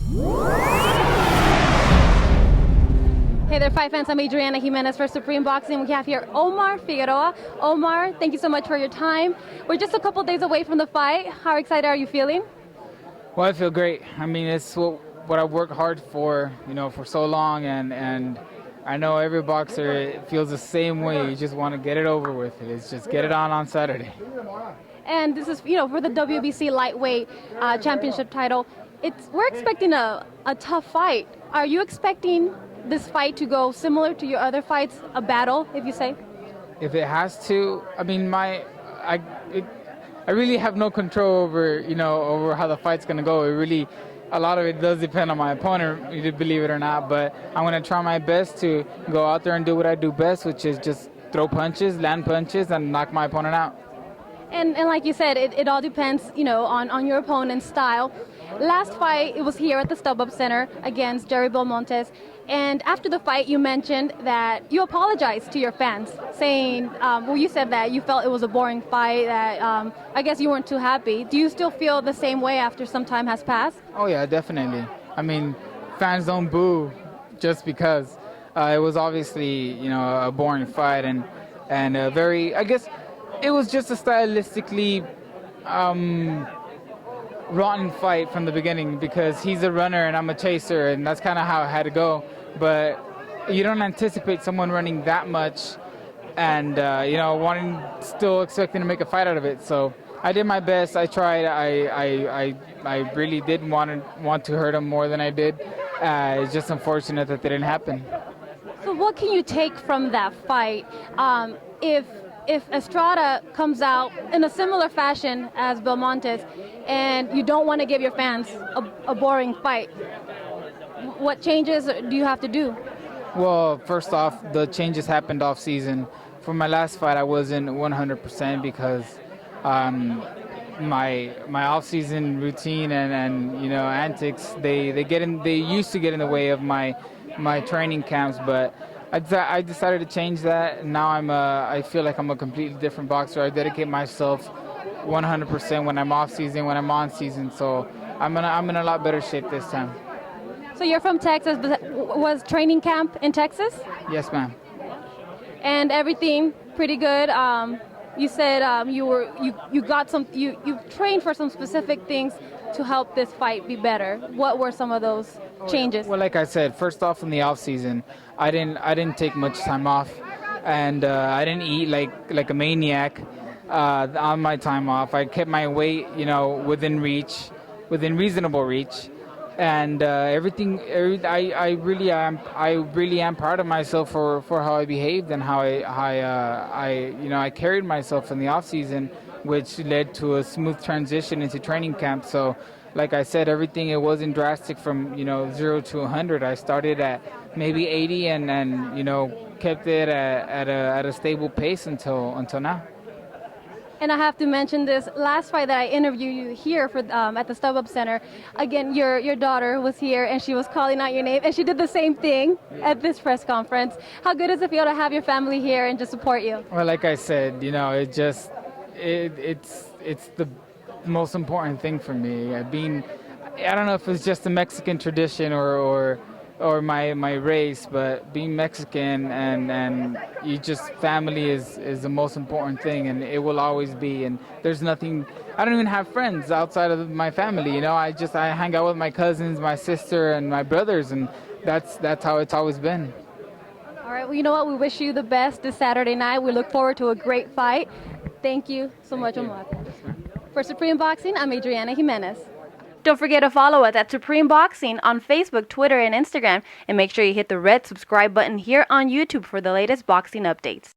Hey there, fight fans. I'm Adriana Jimenez for Supreme Boxing. We have here Omar Figueroa. Omar, thank you so much for your time. We're just a couple days away from the fight. How excited are you feeling? Well, I feel great. I mean, it's what I've worked hard for, for so long, and I know every boxer feels the same way. You just want to get it over with. It's just get it on Saturday. And this is, for the WBC lightweight championship title. We're expecting a tough fight. Are you expecting this fight to go similar to your other fights, a battle, if you say? If it has to, I mean, I really have no control over, over how the fight's gonna go. A lot of it does depend on my opponent, you believe it or not. But I'm gonna try my best to go out there and do what I do best, which is just throw punches, land punches, and knock my opponent out. And like you said, it all depends, on your opponent's style. Last fight, it was here at the StubHub Center against Jerry Montez. And after the fight, you mentioned that you apologized to your fans, saying, you said that you felt it was a boring fight, that I guess you weren't too happy. Do you still feel the same way after some time has passed? Oh, yeah, definitely. I mean, fans don't boo just because. It was obviously, a boring fight and I guess it was just a stylistically rotten fight from the beginning because he's a runner and I'm a chaser, and that's kind of how it had to go. But you don't anticipate someone running that much and, still expecting to make a fight out of it. So I did my best. I tried. I really did want to hurt him more than I did. It's just unfortunate that didn't happen. So what can you take from that fight if Estrada comes out in a similar fashion as Montez, and you don't want to give your fans a boring fight? What changes do you have to do? Well, first off, the changes happened off season. For my last fight, I wasn't 100% because my off season routine and antics they used to get in the way of my training camps, but I decided to change that. Now I feel like I'm a completely different boxer. I dedicate myself 100% when I'm off season, when I'm on season. So I'm in a lot better shape this time. So you're from Texas. Was training camp in Texas? Yes, ma'am. And everything pretty good. You said you trained for some specific things to help this fight be better. What were some of those changes? Well, like I said, first off, in the off season, I didn't take much time off, and I didn't eat like a maniac on my time off. I kept my weight, within reasonable reach, and everything. I really am proud of myself for how I behaved and how I carried myself in the off season, which led to a smooth transition into training camp. So, like I said, everything, it wasn't drastic from 0 to 100. I started at maybe 80 and kept it at a stable pace until now. And I have to mention this last fight that I interviewed you here for at the StubHub Center. Again, your daughter was here and she was calling out your name, and she did the same thing at this press conference. How good does it feel to have your family here and just support you? Well, like I said, it's the most important thing for me. I don't know if it's just a Mexican tradition or my race, but being Mexican and family is the most important thing, and it will always be. And there's nothing. I don't even have friends outside of my family. I hang out with my cousins, my sister, and my brothers, and that's how it's always been. All right. Well, you know what? We wish you the best this Saturday night. We look forward to a great fight. Thank you so much, Omar. For Supreme Boxing, I'm Adriana Jimenez. Don't forget to follow us at Supreme Boxing on Facebook, Twitter, and Instagram. And make sure you hit the red subscribe button here on YouTube for the latest boxing updates.